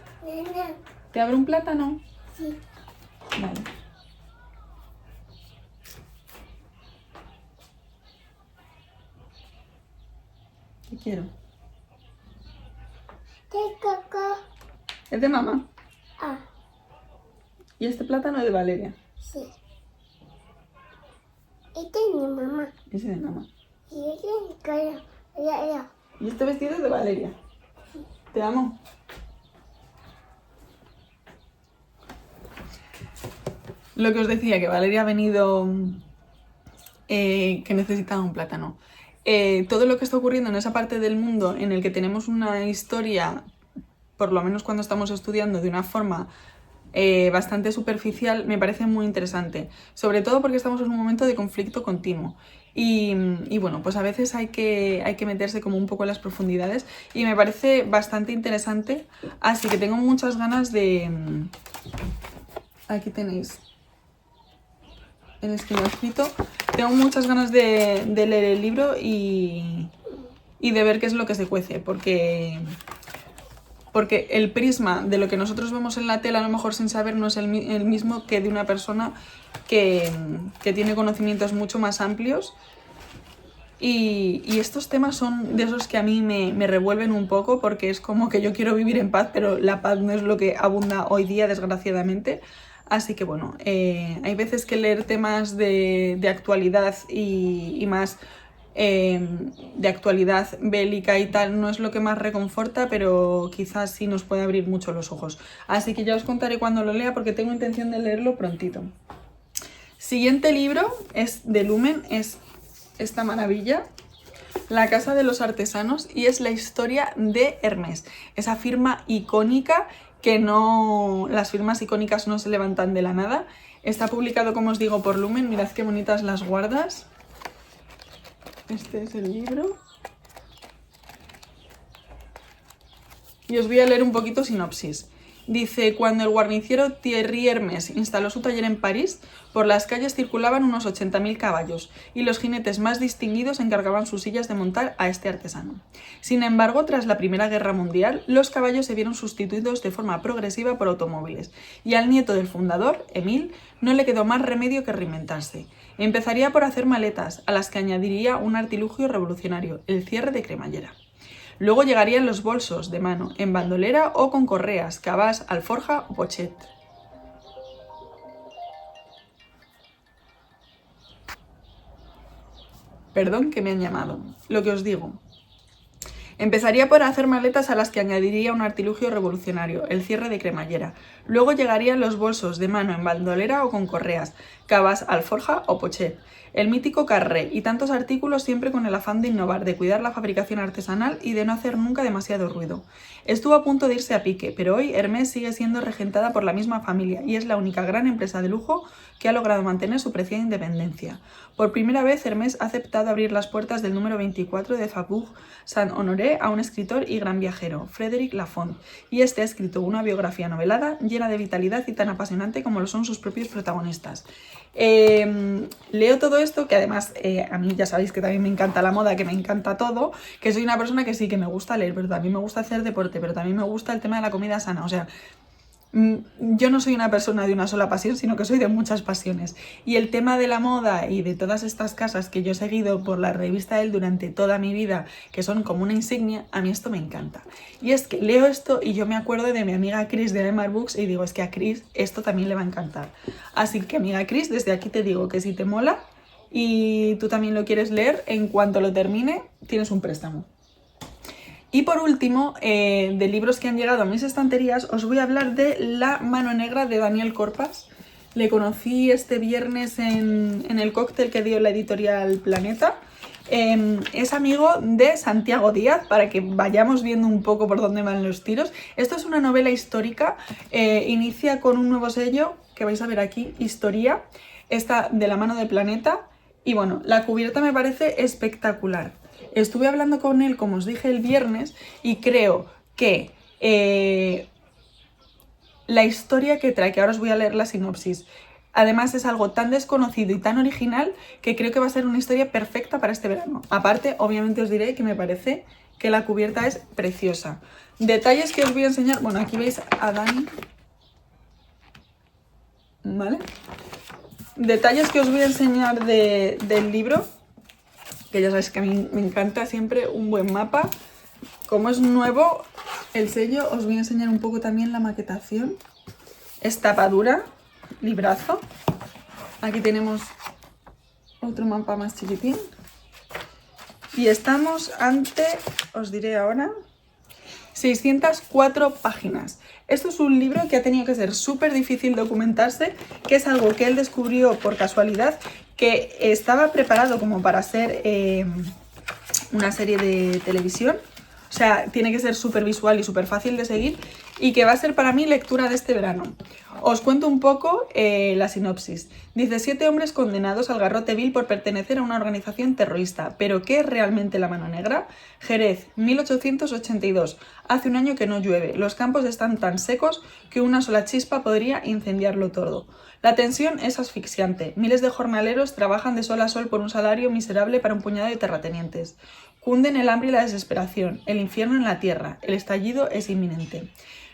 ¿Te abro un plátano? Sí. Vale. ¿Qué quiero? ¿Qué coco? Es de mamá. Ah, Y este plátano es de Valeria. sí. Este es mi mamá. Ese es de mamá. Y este es mi cara. Ya. Y este vestido es de Valeria. Te amo. Lo que os decía, que Valeria ha venido que necesitaba un plátano. Todo lo que está ocurriendo en esa parte del mundo en el que tenemos una historia, por lo menos cuando estamos estudiando, de una forma bastante superficial, me parece muy interesante. Sobre todo porque estamos en un momento de conflicto continuo. Y bueno, pues a veces hay que meterse como un poco en las profundidades y me parece bastante interesante. Así que tengo muchas ganas de... Aquí tenéis el esquema escrito. Tengo muchas ganas de leer el libro y de ver qué es lo que se cuece, porque el prisma de lo que nosotros vemos en la tele, a lo mejor sin saber, no es el mismo que de una persona que tiene conocimientos mucho más amplios Y estos temas son de esos que a mí me revuelven un poco, porque es como que yo quiero vivir en paz, pero la paz no es lo que abunda hoy día, desgraciadamente. Así que bueno, hay veces que leer temas de actualidad y más de actualidad bélica y tal no es lo que más reconforta, pero quizás sí nos puede abrir mucho los ojos. Así que ya os contaré cuando lo lea, porque tengo intención de leerlo prontito. Siguiente libro es de Lumen, es esta maravilla, La Casa de los Artesanos, y es la historia de Hermès, esa firma icónica que no, las firmas icónicas no se levantan de la nada. Está publicado, como os digo, por Lumen. Mirad qué bonitas las guardas. Este es el libro. Y os voy a leer un poquito sinopsis. Dice, cuando el guarniciero Thierry Hermès instaló su taller en París, por las calles circulaban unos 80.000 caballos y los jinetes más distinguidos encargaban sus sillas de montar a este artesano. Sin embargo, tras la Primera Guerra Mundial, los caballos se vieron sustituidos de forma progresiva por automóviles y al nieto del fundador, Émile, no le quedó más remedio que reinventarse. Empezaría por hacer maletas, a las que añadiría un artilugio revolucionario, el cierre de cremallera. Luego llegarían los bolsos de mano, en bandolera o con correas, cabas, alforja o pochet. Perdón que me han llamado. Lo que os digo. Empezaría por hacer maletas a las que añadiría un artilugio revolucionario, el cierre de cremallera. Luego llegarían los bolsos de mano en bandolera o con correas, cabas, alforja o pochet. El mítico carré y tantos artículos siempre con el afán de innovar, de cuidar la fabricación artesanal y de no hacer nunca demasiado ruido. Estuvo a punto de irse a pique, pero hoy Hermès sigue siendo regentada por la misma familia y es la única gran empresa de lujo que ha logrado mantener su preciada independencia. Por primera vez, Hermès ha aceptado abrir las puertas del número 24 de Faubourg Saint-Honoré a un escritor y gran viajero, Frédéric Lafont, y este ha escrito una biografía novelada llena de vitalidad y tan apasionante como lo son sus propios protagonistas. Leo todo esto, que además a mí ya sabéis que también me encanta la moda, que me encanta todo, que soy una persona que sí, que me gusta leer, pero también me gusta hacer deporte, pero también me gusta el tema de la comida sana, o sea, yo no soy una persona de una sola pasión, sino que soy de muchas pasiones. Y el tema de la moda y de todas estas casas que yo he seguido por la revista Elle durante toda mi vida, que son como una insignia, a mí esto me encanta. Y es que leo esto y yo me acuerdo de mi amiga Chris de Emma Books y digo, es que a Chris esto también le va a encantar. Así que, amiga Chris, desde aquí te digo que si te mola y tú también lo quieres leer, en cuanto lo termine, tienes un préstamo. Y por último, de libros que han llegado a mis estanterías, os voy a hablar de La mano negra de Daniel Corpas. Le conocí este viernes en el cóctel que dio la editorial Planeta. Es amigo de Santiago Díaz, para que vayamos viendo un poco por dónde van los tiros. Esto es una novela histórica, inicia con un nuevo sello que vais a ver aquí, Historia, esta de la mano de Planeta. Y bueno, la cubierta me parece espectacular. Estuve hablando con él, como os dije, el viernes y creo que la historia que trae, que ahora os voy a leer la sinopsis, además es algo tan desconocido y tan original que creo que va a ser una historia perfecta para este verano. Aparte, obviamente os diré que me parece que la cubierta es preciosa. Detalles que os voy a enseñar, bueno, aquí veis a Dani, ¿vale? Detalles que os voy a enseñar del libro, que ya sabéis que a mí me encanta siempre un buen mapa. Como es nuevo el sello, os voy a enseñar un poco también la maquetación. Es tapadura, librazo. Aquí tenemos otro mapa más chiquitín. Y estamos ante, os diré ahora, 604 páginas. Esto es un libro que ha tenido que ser súper difícil documentarse, que es algo que él descubrió por casualidad, que estaba preparado como para ser una serie de televisión. O sea, tiene que ser súper visual y súper fácil de seguir y que va a ser para mí lectura de este verano. Os cuento un poco la sinopsis. Dice, 7 hombres condenados al garrote vil por pertenecer a una organización terrorista. ¿Pero qué es realmente la mano negra? Jerez, 1882. Hace un año que no llueve. Los campos están tan secos que una sola chispa podría incendiarlo todo. La tensión es asfixiante. Miles de jornaleros trabajan de sol a sol por un salario miserable para un puñado de terratenientes. Cunden el hambre y la desesperación, el infierno en la tierra, el estallido es inminente.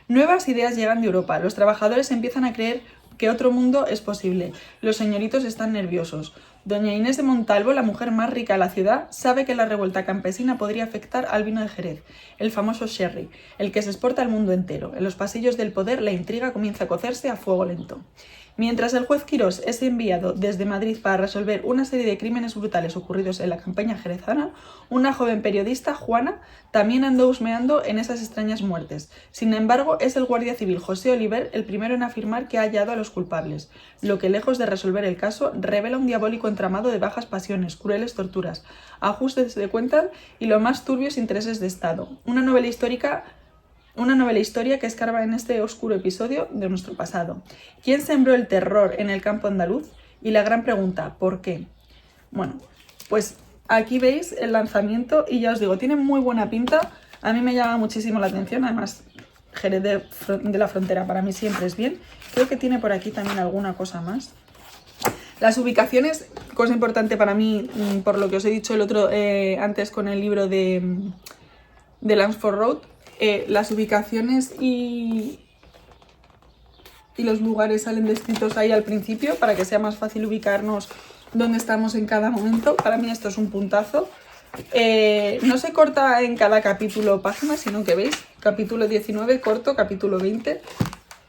Nuevas ideas llegan de Europa, los trabajadores empiezan a creer que otro mundo es posible, los señoritos están nerviosos. Doña Inés de Montalvo, la mujer más rica de la ciudad, sabe que la revuelta campesina podría afectar al vino de Jerez, el famoso sherry, el que se exporta al mundo entero. En los pasillos del poder la intriga comienza a cocerse a fuego lento. Mientras el juez Quirós es enviado desde Madrid para resolver una serie de crímenes brutales ocurridos en la campaña jerezana, una joven periodista, Juana, también anda husmeando en esas extrañas muertes. Sin embargo, es el guardia civil José Oliver el primero en afirmar que ha hallado a los culpables, lo que lejos de resolver el caso, revela un diabólico entramado de bajas pasiones, crueles torturas, ajustes de cuentas y los más turbios intereses de Estado. Una novela historia que escarba en este oscuro episodio de nuestro pasado. ¿Quién sembró el terror en el campo andaluz? Y la gran pregunta, ¿por qué? Bueno, pues aquí veis el lanzamiento y ya os digo, tiene muy buena pinta. A mí me llama muchísimo la atención, además Jerez de la Frontera para mí siempre es bien. Creo que tiene por aquí también alguna cosa más. Las ubicaciones, cosa importante para mí, por lo que os he dicho el otro antes con el libro de Lansford Road, las ubicaciones y los lugares salen descritos ahí al principio para que sea más fácil ubicarnos dónde estamos en cada momento. Para mí esto es un puntazo. No se corta en cada capítulo página, sino que veis, capítulo 19 corto, capítulo 20.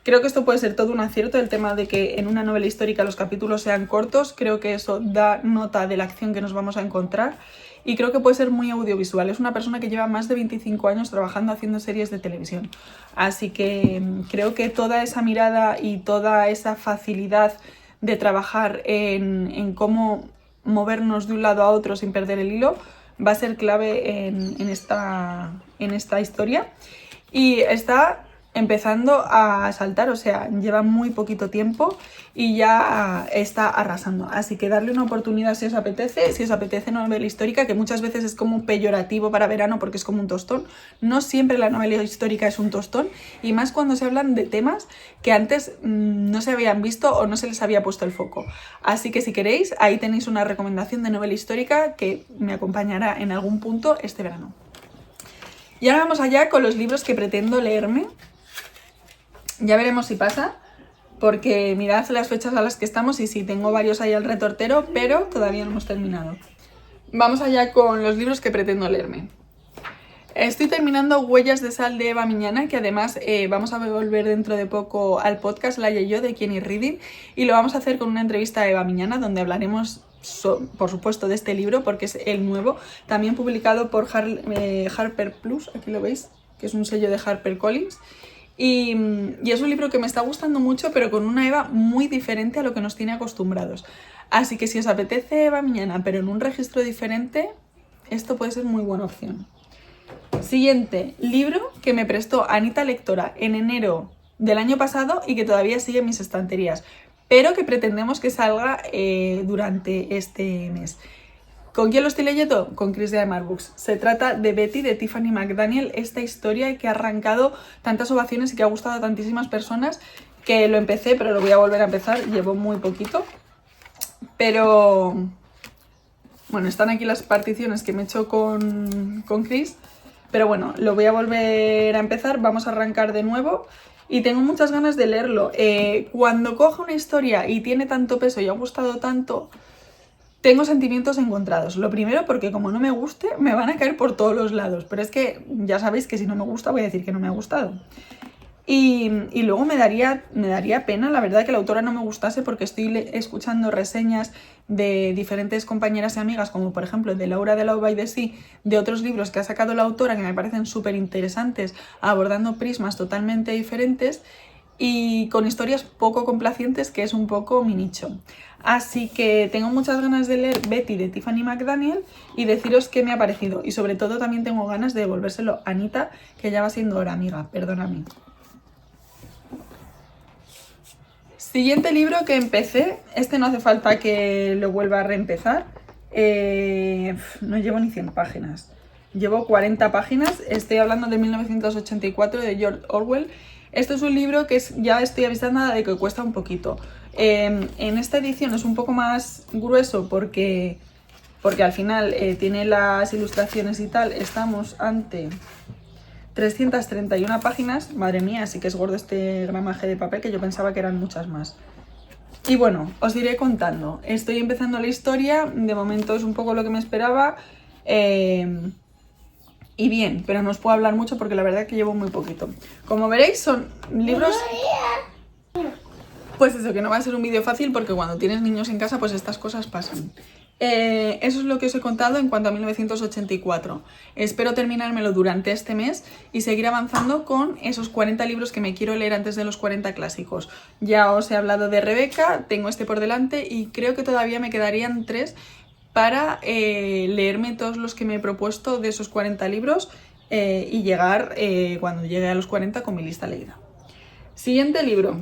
Creo que esto puede ser todo un acierto, el tema de que en una novela histórica los capítulos sean cortos. Creo que eso da nota de la acción que nos vamos a encontrar. Y creo que puede ser muy audiovisual. Es una persona que lleva más de 25 años trabajando haciendo series de televisión. Así que creo que toda esa mirada y toda esa facilidad de trabajar en cómo movernos de un lado a otro sin perder el hilo va a ser clave en esta historia. Y está empezando a saltar, o sea, lleva muy poquito tiempo y ya está arrasando. Así que darle una oportunidad si os apetece novela histórica, que muchas veces es como peyorativo para verano porque es como un tostón. No siempre la novela histórica es un tostón, y más cuando se hablan de temas que antes no se habían visto o no se les había puesto el foco. Así que si queréis, ahí tenéis una recomendación de novela histórica que me acompañará en algún punto este verano. Y ahora vamos allá con los libros que pretendo leerme. Ya veremos si pasa, porque mirad las fechas a las que estamos y sí, tengo varios ahí al retortero, pero todavía no hemos terminado. Vamos allá con los libros que pretendo leerme. Estoy terminando Huellas de sal de Eva Miñana, que además vamos a volver dentro de poco al podcast Laia y yo de Quién is Reading, y lo vamos a hacer con una entrevista a Eva Miñana donde hablaremos por supuesto de este libro porque es el nuevo, también publicado por Harper Plus, aquí lo veis, que es un sello de HarperCollins. Y es un libro que me está gustando mucho, pero con una Eva muy diferente a lo que nos tiene acostumbrados. Así que si os apetece Eva Miñana, pero en un registro diferente, esto puede ser muy buena opción. Siguiente, libro que me prestó Anita Lectora en enero del año pasado y que todavía sigue en mis estanterías, pero que pretendemos que salga durante este mes. ¿Con quién lo estoy leyendo? Con Chris de Aymar Books. Se trata de Betty, de Tiffany McDaniel, esta historia que ha arrancado tantas ovaciones y que ha gustado a tantísimas personas, que lo empecé, pero lo voy a volver a empezar, llevo muy poquito. Pero, bueno, están aquí las particiones que me he hecho con Chris, pero bueno, lo voy a volver a empezar, vamos a arrancar de nuevo. Y tengo muchas ganas de leerlo. Cuando cojo una historia y tiene tanto peso y ha gustado tanto, tengo sentimientos encontrados. Lo primero porque como no me guste, me van a caer por todos los lados. Pero es que ya sabéis que si no me gusta voy a decir que no me ha gustado. Y luego me daría pena, la verdad, que la autora no me gustase, porque estoy escuchando reseñas de diferentes compañeras y amigas, como por ejemplo de Laura de Love by the Sea, de otros libros que ha sacado la autora que me parecen súper interesantes, abordando prismas totalmente diferentes y con historias poco complacientes, que es un poco mi nicho. Así que tengo muchas ganas de leer Betty de Tiffany McDaniel y deciros qué me ha parecido. Y sobre todo también tengo ganas de devolvérselo a Anita, que ya va siendo hora, amiga, perdóname. Siguiente libro que empecé, este no hace falta que lo vuelva a reempezar, no llevo ni 100 páginas, llevo 40 páginas, estoy hablando de 1984 de George Orwell. Esto es un libro que ya estoy avisando de que cuesta un poquito. En esta edición es un poco más grueso porque al final tiene las ilustraciones y tal. Estamos ante 331 páginas. Madre mía, sí que es gordo este gramaje de papel, que yo pensaba que eran muchas más. Y bueno, os iré contando. Estoy empezando la historia, de momento es un poco lo que me esperaba. Y bien, pero no os puedo hablar mucho porque la verdad es que llevo muy poquito. Como veréis, son libros... Pues eso, que no va a ser un vídeo fácil porque cuando tienes niños en casa, pues estas cosas pasan. Eso es lo que os he contado en cuanto a 1984. Espero terminármelo durante este mes y seguir avanzando con esos 40 libros que me quiero leer antes de los 40 clásicos. Ya os he hablado de Rebeca, tengo este por delante y creo que todavía me quedarían 3 para leerme todos los que me he propuesto de esos 40 libros y llegar cuando llegue a los 40 con mi lista leída. Siguiente libro.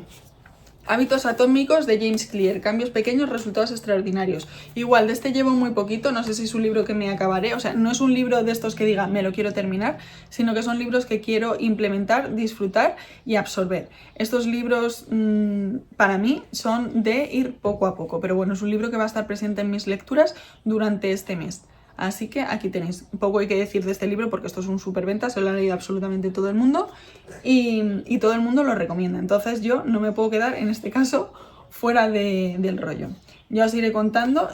Hábitos atómicos de James Clear, cambios pequeños, resultados extraordinarios. Igual, de este llevo muy poquito, no sé si es un libro que me acabaré, o sea, no es un libro de estos que diga me lo quiero terminar, sino que son libros que quiero implementar, disfrutar y absorber. Estos libros para mí son de ir poco a poco, pero bueno, es un libro que va a estar presente en mis lecturas durante este mes. Así que aquí tenéis, poco hay que decir de este libro porque esto es un superventa, se lo ha leído absolutamente todo el mundo y todo el mundo lo recomienda. Entonces yo no me puedo quedar, en este caso, fuera del rollo. Ya os iré contando,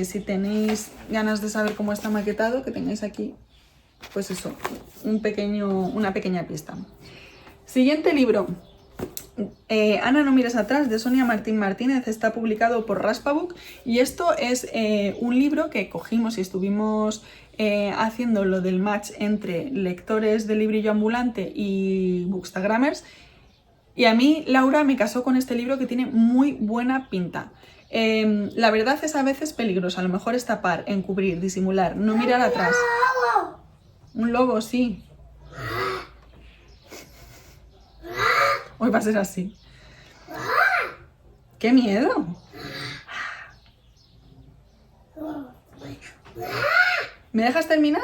si tenéis ganas de saber cómo está maquetado, que tengáis aquí, pues eso, una pequeña pista. Siguiente libro. Ana, no mires atrás, de Sonia Martín Martínez, está publicado por Raspabook y esto es un libro que cogimos y estuvimos haciendo lo del match entre lectores de librillo ambulante y bookstagrammers y a mí Laura me casó con este libro que tiene muy buena pinta. La verdad es a veces peligrosa, a lo mejor es tapar, encubrir, disimular, no mirar atrás. Un lobo, sí. Hoy va a ser así. ¡Qué miedo! ¿Me dejas terminar?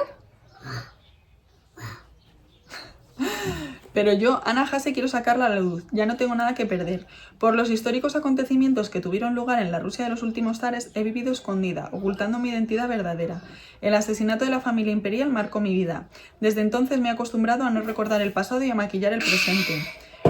Pero yo, Ana Hase, quiero sacarla a la luz, ya no tengo nada que perder. Por los históricos acontecimientos que tuvieron lugar en la Rusia de los últimos zares, he vivido escondida, ocultando mi identidad verdadera. El asesinato de la familia imperial marcó mi vida. Desde entonces me he acostumbrado a no recordar el pasado y a maquillar el presente.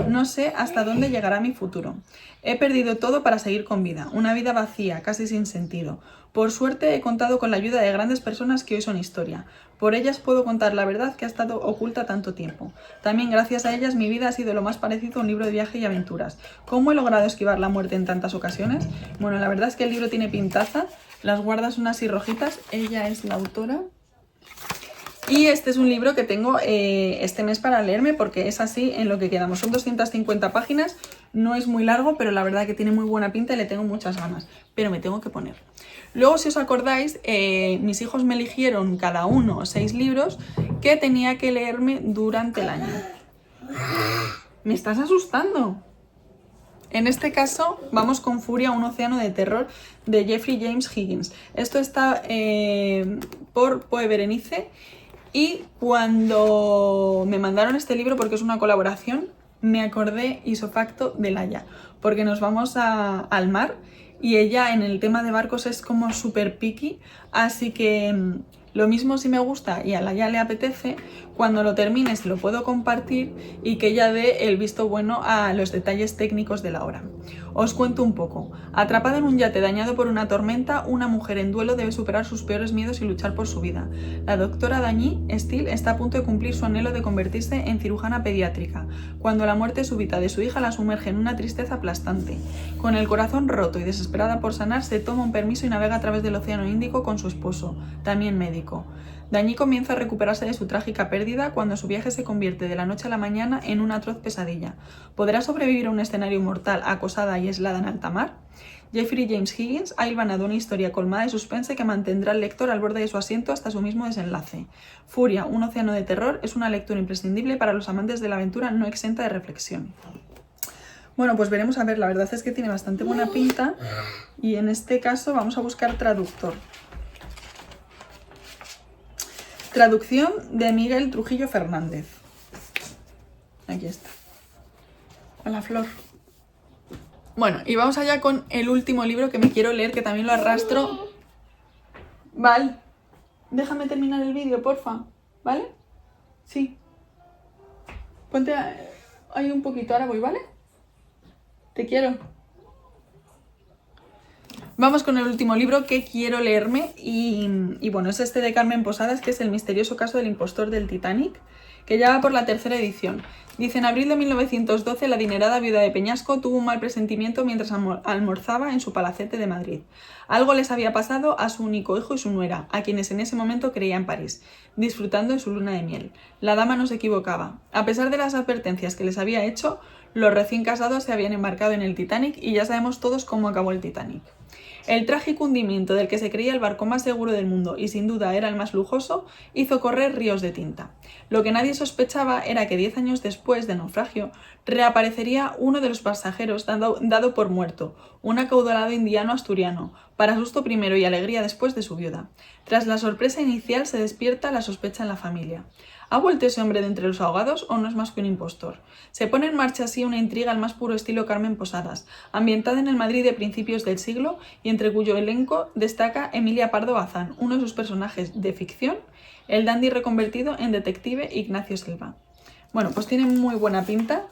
No sé hasta dónde llegará mi futuro. He perdido todo para seguir con vida, una vida vacía, casi sin sentido. Por suerte he contado con la ayuda de grandes personas que hoy son historia. Por ellas puedo contar la verdad que ha estado oculta tanto tiempo. También gracias a ellas mi vida ha sido lo más parecido a un libro de viaje y aventuras. ¿Cómo he logrado esquivar la muerte en tantas ocasiones? Bueno, la verdad es que el libro tiene pintaza, las guardas son así rojitas, ella es la autora. Y este es un libro que tengo este mes para leerme porque es así en lo que quedamos. Son 250 páginas, no es muy largo, pero la verdad que tiene muy buena pinta y le tengo muchas ganas. Pero me tengo que poner. Luego, si os acordáis, mis hijos me eligieron cada uno 6 libros que tenía que leerme durante el año. ¿Me estás asustando? En este caso, vamos con Furia, un océano de terror, de Jeffrey James Higgins. Esto está por Poe Berenice. Y cuando me mandaron este libro, porque es una colaboración, me acordé ipso facto de Laia, porque nos vamos al mar y ella en el tema de barcos es como súper picky, así que lo mismo si me gusta y a Laia le apetece, cuando lo termine se lo puedo compartir y que ella dé el visto bueno a los detalles técnicos de la obra. Os cuento un poco. Atrapada en un yate dañado por una tormenta, una mujer en duelo debe superar sus peores miedos y luchar por su vida. La doctora Dagny Steele está a punto de cumplir su anhelo de convertirse en cirujana pediátrica, cuando la muerte súbita de su hija la sumerge en una tristeza aplastante. Con el corazón roto y desesperada por sanar, se toma un permiso y navega a través del Océano Índico con su esposo, también médico. Dagny comienza a recuperarse de su trágica pérdida cuando su viaje se convierte de la noche a la mañana en una atroz pesadilla. ¿Podrá sobrevivir a un escenario mortal acosada y aislada en alta mar? Jeffrey James Higgins ha hilvanado una historia colmada de suspense que mantendrá al lector al borde de su asiento hasta su mismo desenlace. Furia, un océano de terror, es una lectura imprescindible para los amantes de la aventura no exenta de reflexión. Bueno, pues veremos a ver, la verdad es que tiene bastante buena pinta y en este caso vamos a buscar traductor. Traducción de Miguel Trujillo Fernández. Aquí está. Hola, Flor. Bueno, y vamos allá con el último libro que me quiero leer, que también lo arrastro. Vale. Déjame terminar el vídeo, porfa. ¿Vale? Sí. Ponte ahí un poquito, ahora voy, ¿vale? Te quiero. Vamos con el último libro que quiero leerme y bueno, es este de Carmen Posadas, que es El misterioso caso del impostor del Titanic, que ya va por la tercera edición. Dice: en abril de 1912 la adinerada viuda de Peñasco tuvo un mal presentimiento mientras almorzaba en su palacete de Madrid. Algo les había pasado a su único hijo y su nuera, a quienes en ese momento creía en París, disfrutando de su luna de miel. La dama no se equivocaba. A pesar de las advertencias que les había hecho, los recién casados se habían embarcado en el Titanic y ya sabemos todos cómo acabó el Titanic. El trágico hundimiento del que se creía el barco más seguro del mundo y sin duda era el más lujoso, hizo correr ríos de tinta. Lo que nadie sospechaba era que 10 años después del naufragio reaparecería uno de los pasajeros dado por muerto, un acaudalado indiano asturiano, para susto primero y alegría después de su viuda. Tras la sorpresa inicial se despierta la sospecha en la familia. ¿Ha vuelto ese hombre de entre los ahogados o no es más que un impostor? Se pone en marcha así una intriga al más puro estilo Carmen Posadas, ambientada en el Madrid de principios del siglo y entre cuyo elenco destaca Emilia Pardo Bazán, uno de sus personajes de ficción, el dandy reconvertido en detective Ignacio Silva. Bueno, pues tiene muy buena pinta.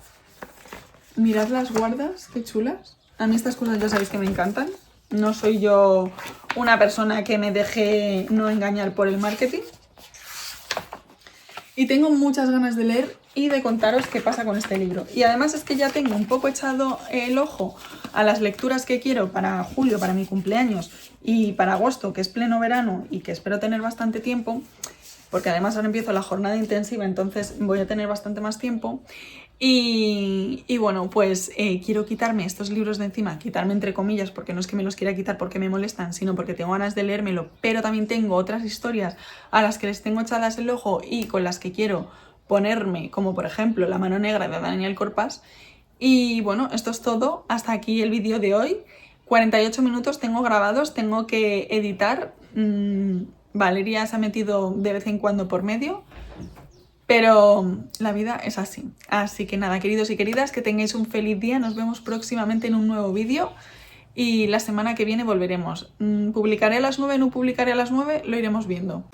Mirad las guardas, qué chulas. A mí estas cosas ya sabéis que me encantan. No soy yo una persona que me deje no engañar por el marketing. Y tengo muchas ganas de leer y de contaros qué pasa con este libro. Y además es que ya tengo un poco echado el ojo a las lecturas que quiero para julio, para mi cumpleaños, y para agosto, que es pleno verano y que espero tener bastante tiempo, porque además ahora empiezo la jornada intensiva, entonces voy a tener bastante más tiempo. Y bueno, pues quiero quitarme estos libros de encima, quitarme entre comillas, porque no es que me los quiera quitar porque me molestan, sino porque tengo ganas de leérmelo, pero también tengo otras historias a las que les tengo echadas el ojo y con las que quiero ponerme, como por ejemplo La mano negra de Daniel Corpas. Y bueno, esto es todo, hasta aquí el vídeo de hoy. 48 minutos tengo grabados, tengo que editar. Valeria se ha metido de vez en cuando por medio, pero la vida es así. Así que nada, queridos y queridas, que tengáis un feliz día. Nos vemos próximamente en un nuevo vídeo y la semana que viene volveremos. ¿Publicaré a las 9? ¿No publicaré a las 9? Lo iremos viendo.